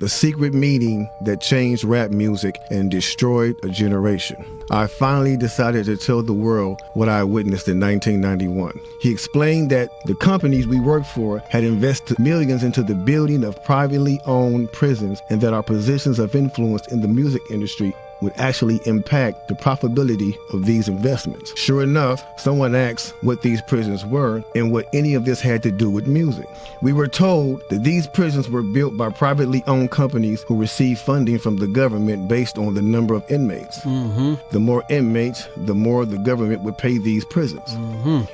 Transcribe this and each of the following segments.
the secret meeting that changed rap music and destroyed a generation. I finally decided to tell the world what I witnessed in 1991. He explained that the companies we worked for had invested millions into the building of privately owned prisons, and that our positions of influence in the music industry would actually impact the profitability of these investments. Sure enough, someone asked what these prisons were and what any of this had to do with music. We were told that these prisons were built by privately owned companies who received funding from the government based on the number of inmates. The more inmates, the more the government would pay these prisons.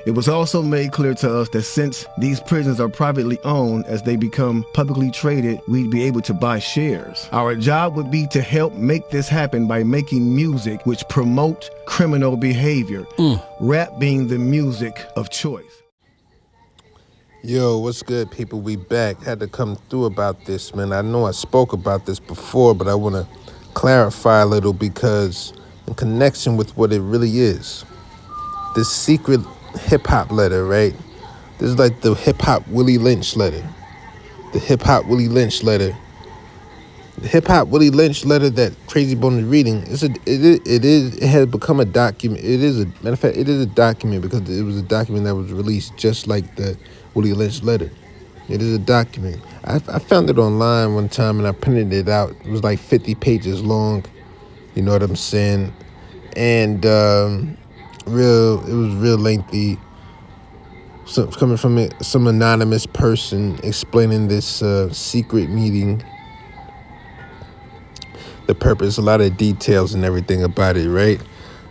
It was also made clear to us that since these prisons are privately owned, as they become publicly traded, we'd be able to buy shares. Our job would be to help make this happen by making music which promote criminal behavior, rap being the music of choice. Yo, what's good, people? We back. Had to come through about this, man. I know I spoke about this before, but I want to clarify a little because in connection with what it really is. This secret hip-hop letter, right? This is like the hip-hop Willie Lynch letter. The hip-hop Willie Lynch letter. The hip-hop Willie Lynch letter that Crazy Bone is reading, it has become a document. It is a matter of fact, it is a document because it was a document that was released just like the Willie Lynch letter. It is a document. I found it online one time and I printed it out. It was like 50 pages long. You know what I'm saying? And it was real lengthy. So coming from some anonymous person explaining this secret meeting, the purpose, a lot of details and everything about it, right?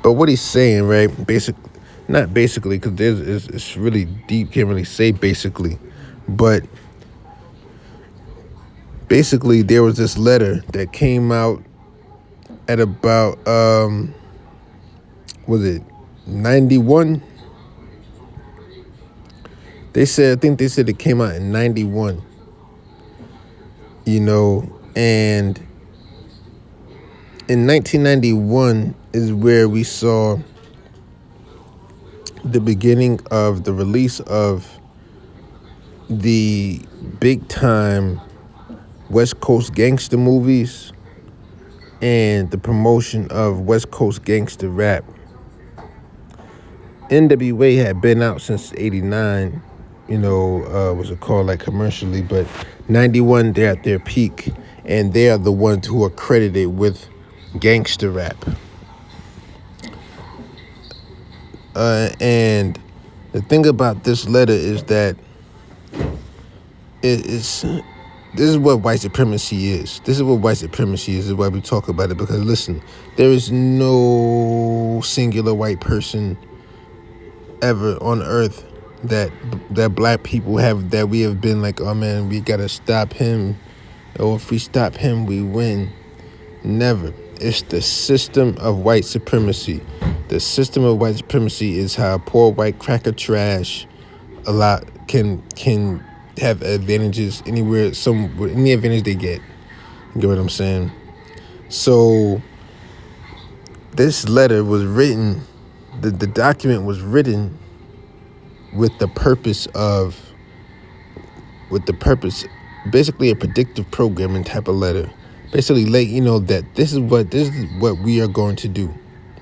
But what he's saying, right, not basically, because it's really deep, can't really say basically, but basically there was this letter that came out at about, was it 91? I think they said it came out in 91, you know, and in 1991 is where we saw the beginning of the release of the big-time West Coast gangster movies and the promotion of West Coast gangster rap. NWA had been out since 89, you know, was it called like commercially, but 91, they're at their peak, and they are the ones who are credited with gangster rap. And the thing about this letter is that this is what white supremacy is. This is what white supremacy is. This is why we talk about it. Because listen, there is no singular white person ever on earth that black people have, that we have been like, oh man, we gotta stop him, or if we stop him, we win. Never. It's the system of white supremacy. The system of white supremacy is how poor white cracker trash a lot can have advantages anywhere, any advantage they get. You get what I'm saying? So this letter was written, the document was written with the purpose, basically a predictive programming type of letter. Basically let you know that this is what we are going to do.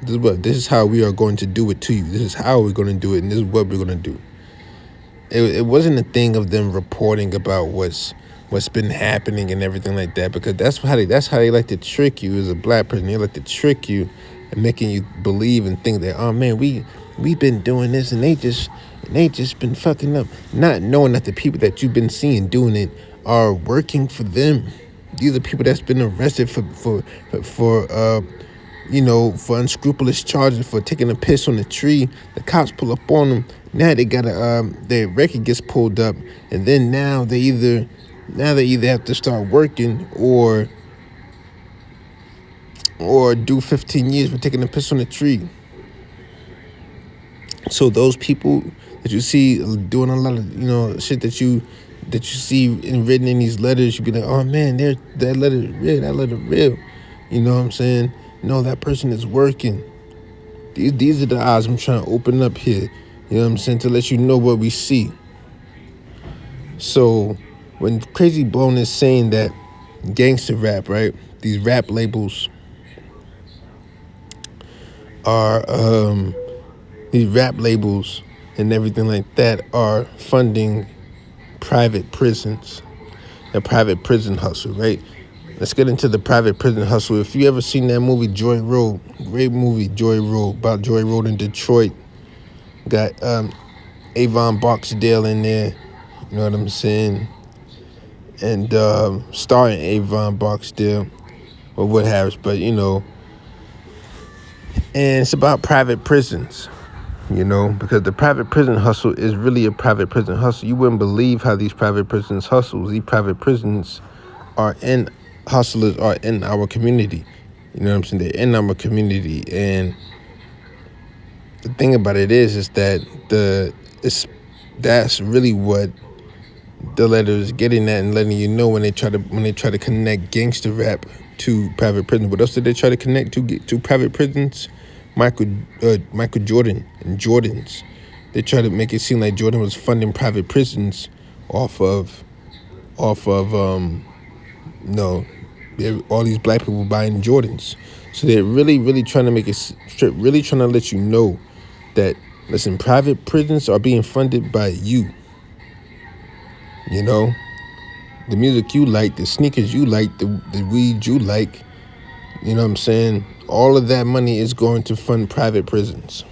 This is how we are going to do it to you. This is how we're going to do it, and this is what we're going to do. It wasn't a thing of them reporting about what's been happening and everything like that, because that's how they like to trick you as a black person. They like to trick you and making you believe and think that, oh man, we've been doing this and they just been fucking up, not knowing that the people that you've been seeing doing it are working for them. These are people that's been arrested for unscrupulous charges, for taking a piss on a tree. The cops pull up on them. Now they got their record gets pulled up, and then now they either have to start working or do 15 years for taking a piss on a tree. So those people that you see doing a lot of shit that you see written in these letters, you be like, oh man, that letter real. You know what I'm saying? No, that person is working. These are the eyes I'm trying to open up here. You know what I'm saying? To let you know what we see. So when Crazy Bone is saying that gangster rap, right? These rap labels are these rap labels and everything like that are funding private prisons, a private prison hustle, right? Let's get into the private prison hustle. If you ever seen that movie Joy Road, great movie, Joy Road, about Joy Road in Detroit. Got Avon Barksdale in there, you know what I'm saying? And starring Avon Barksdale or what have you, but and it's about private prisons, because the private prison hustle is really a private prison hustle. You wouldn't believe how these private prisons hustle. These private prisons hustlers are in our community. You know what I'm saying? They're in our community. And the thing about it is that that's really what the letter is getting at and letting you know when they try to connect gangster rap to private prison. What else did they try to connect to private prisons? Michael Jordan and Jordans. They try to make it seem like Jordan was funding private prisons off of all these black people buying Jordans. So they're really trying to make it, really trying to let you know that, listen, private prisons are being funded by you. The music you like, the sneakers you like, the weed you like, you know what I'm saying? All of that money is going to fund private prisons.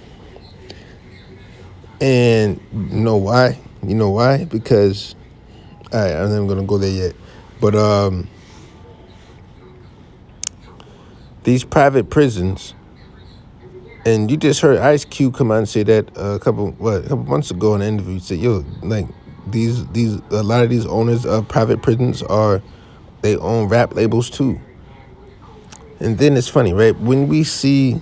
And you know why? Because, all right, I'm not going to go there yet. But these private prisons, and you just heard Ice Cube come out and say that a couple months ago in an interview. He said, yo, like, a lot of these owners of private prisons they own rap labels too. And then it's funny, right? When we see,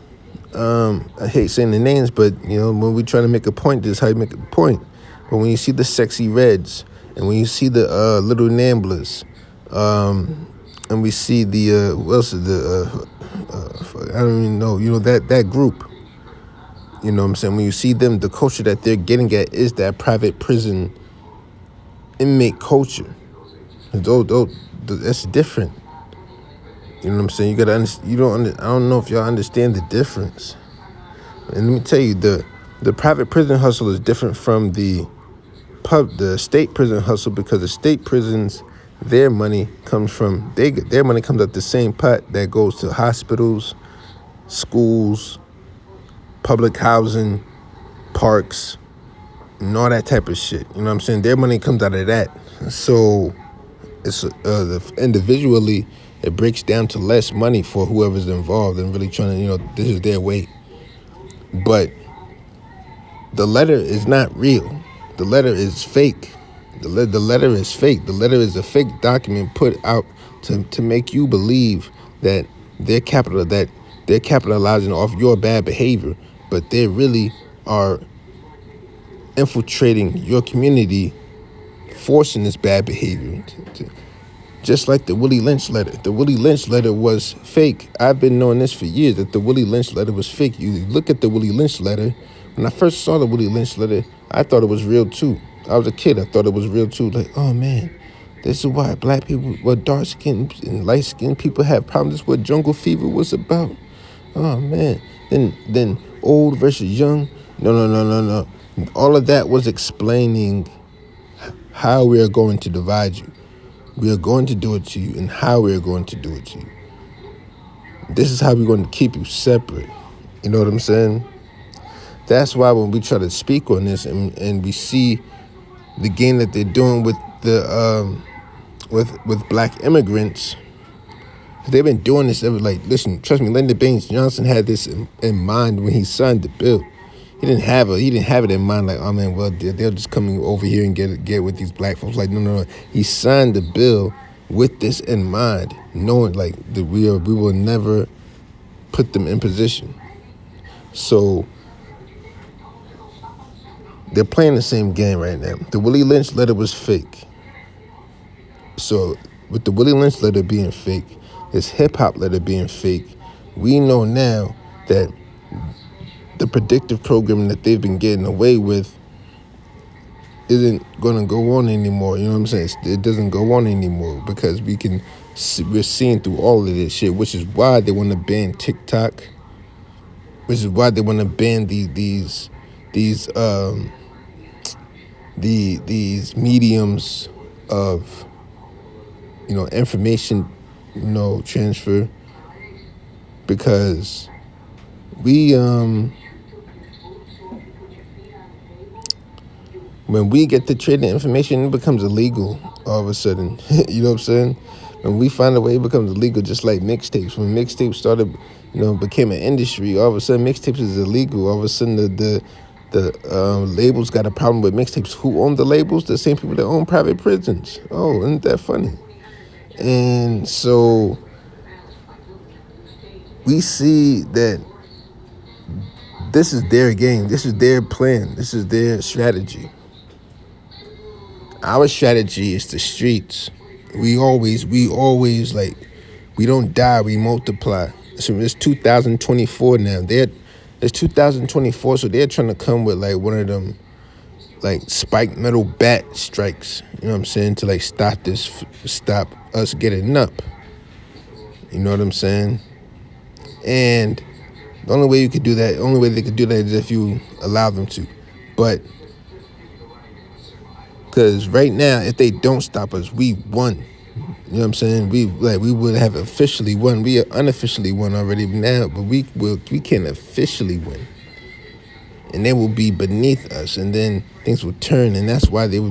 I hate saying the names, but when we try to make a point, this is how you make a point. But when you see the Sexy Reds, and when you see the Little Namblers, and we see the what else is I don't even know. That group. You know what I'm saying? When you see them, the culture that they're getting at is that private prison inmate culture. That's different. You know what I'm saying? I don't know if y'all understand the difference. And let me tell you, the private prison hustle is different from the state prison hustle, because the state prisons, their money comes out the same pot that goes to hospitals, schools, public housing, parks, and all that type of shit. You know what I'm saying? Their money comes out of that. So it's individually, it breaks down to less money for whoever's involved and really trying to, this is their way. But the letter is not real. The letter is fake. The letter is fake. The letter is a fake document put out to make you believe that they're capitalizing off your bad behavior, but they really are infiltrating your community, forcing this bad behavior. Just like the Willie Lynch letter. The Willie Lynch letter was fake. I've been knowing this for years, that the Willie Lynch letter was fake. You look at the Willie Lynch letter. When I first saw the Willie Lynch letter, I thought it was real too. I was a kid. I thought it was real too. Like, oh man, this is why black people, dark skinned and light skinned people have problems. This is what jungle fever was about. Oh man. Then old versus young. No. All of that was explaining how we are going to divide you. We are going to do it to you, and how we are going to do it to you. This is how we're going to keep you separate. You know what I'm saying? That's why when we try to speak on this and we see the game that they're doing with the with black immigrants, they've been doing this ever. Like, listen, trust me, Lyndon Baines Johnson had this in mind when he signed the bill. He didn't have it in mind like, oh man, well, they'll just come over here and get with these black folks. Like, no. He signed the bill with this in mind, knowing like that we will never put them in position. So they're playing the same game right now. The Willie Lynch letter was fake. So with the Willie Lynch letter being fake, this hip hop letter being fake, we know now that the predictive programming that they've been getting away with isn't going to go on anymore. You know what I'm saying? It doesn't go on anymore because we can we're seeing through all of this shit, which is why they want to ban TikTok, which is why they want to ban these mediums of information transfer, because we when we get to trade the information, it becomes illegal all of a sudden. You know what I'm saying? When we find a way, it becomes illegal, just like mixtapes. When mixtapes started, became an industry, all of a sudden mixtapes is illegal. All of a sudden the labels got a problem with mixtapes. Who own the labels? The same people that own private prisons. Oh, isn't that funny? And so we see that this is their game. This is their plan. This is their strategy. Our strategy is the streets. We always like, we don't die, we multiply. So it's 2024 now. It's 2024, so they're trying to come with like one of them like spiked metal bat strikes. You know what I'm saying? To like stop us getting up. You know what I'm saying? And the only way they could do that is if you allow them to. But because right now, if they don't stop us, we won. You know what I'm saying? We would have officially won. We unofficially won already now, but we can't officially win. And they will be beneath us, and then things will turn, and that's why they're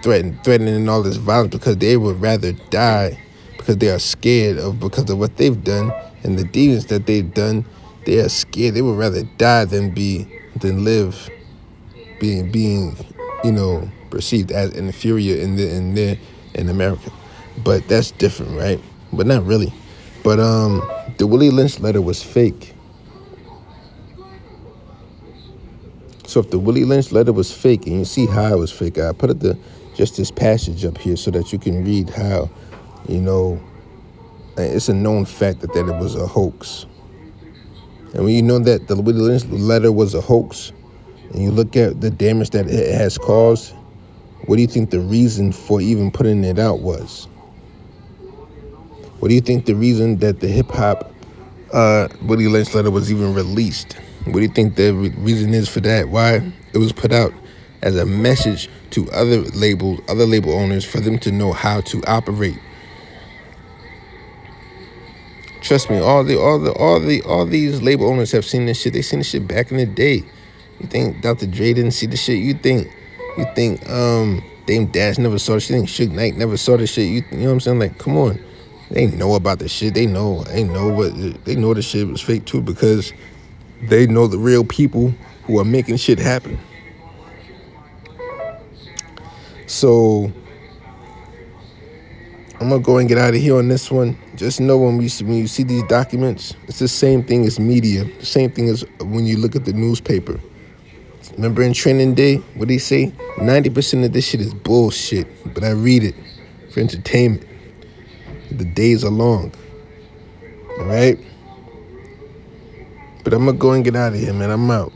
threatening all this violence, because they would rather die, because they are scared because of what they've done and the deeds that they've done. They are scared. They would rather die than live being perceived as inferior in America. But that's different, right? But not really. But the Willie Lynch letter was fake. So if the Willie Lynch letter was fake, and you see how it was fake, I put just this passage up here so that you can read how, it's a known fact that it was a hoax. And when you know that the Willie Lynch letter was a hoax, and you look at the damage that it has caused, what do you think the reason for even putting it out was? What do you think the reason that the hip-hop Willie Lynch letter was even released? What do you think the reason is for that? Why it was put out as a message to other label owners, for them to know how to operate? Trust me, all these label owners have seen this shit. They seen this shit back in the day. You think Dr. Dre didn't see the shit? You think Dame Dash never saw the shit? You think Suge Knight never saw the shit? You know what I'm saying? Like, come on. They know about the shit. They know the shit was fake too, because they know the real people who are making shit happen. So I'm gonna go and get out of here on this one. Just know when you see these documents, it's the same thing as media. The same thing as when you look at the newspaper. Remember in Training Day, what they say? 90% of this shit is bullshit, but I read it for entertainment. The days are long, all right? But I'm gonna go and get out of here, man. I'm out.